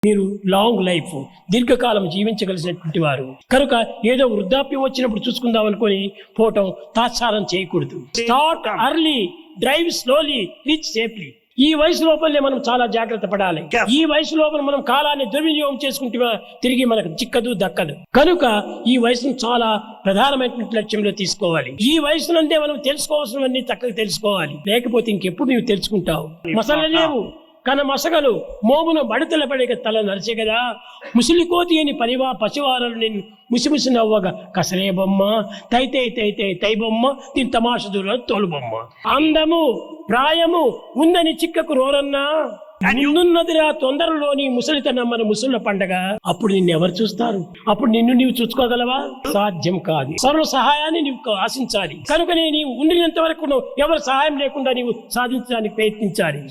మీరు long life దీర్ఘకాలం జీవించగలిసినటువంటి వారు కనుక ఏదో వృద్ధాప్యం వచ్చినప్పుడు చూసుకుందాం అనుకొని పోవటం తాత్సారం చేయకూడదు. Start early, drive slowly, reach safely. ఈ వయసు లోపలనే మనం చాలా జాగ్రత్త పడాలి. ఈ వయసు లోపల మనం కాలాన్ని దుర్వినియోగం చేసుకుంటే తిరిగి మనకు చిక్కదు దక్కదు. కనుక ఈ వయసును చాలా ప్రధానమైనటువంటి లక్ష్యంలో తీసుకోవాలి. ఈ వయసునందే మనం తెలుసుకోవాల్సినవన్నీ చక్కగా తెలుసుకోవాలి. లేకపోతే ఇంకెప్పుడు నీవు తెలుసుకుంటావు. మసలలేవు కన మసగలు మోమును బడతల పడేక తల నరిచే కదా. ముసిలి కోతి అని పసివారలు నేను ముసిముసి నవ్వగా కసరే బొమ్మ తై బొమ్మ దీని తమాష దూర తోలు బొమ్మ. అందము ప్రాయము ఉందని చిక్కకు రోరన్నా ముందున్నదిరా తొందరలోని ముసలితనం మన ముసళ్ళ పండగ. అప్పుడు నిన్ను ఎవరు చూస్తారు? అప్పుడు నిన్ను నీవు చూసుకోగలవా? సాధ్యం కాదు. సర్వ సహాయాన్ని నీవు ఆశించాలి. కనుక నీవు ఉండినంత వరకు ఎవరు సహాయం లేకుండా నీవు సాధించడానికి ప్రయత్నించాలి.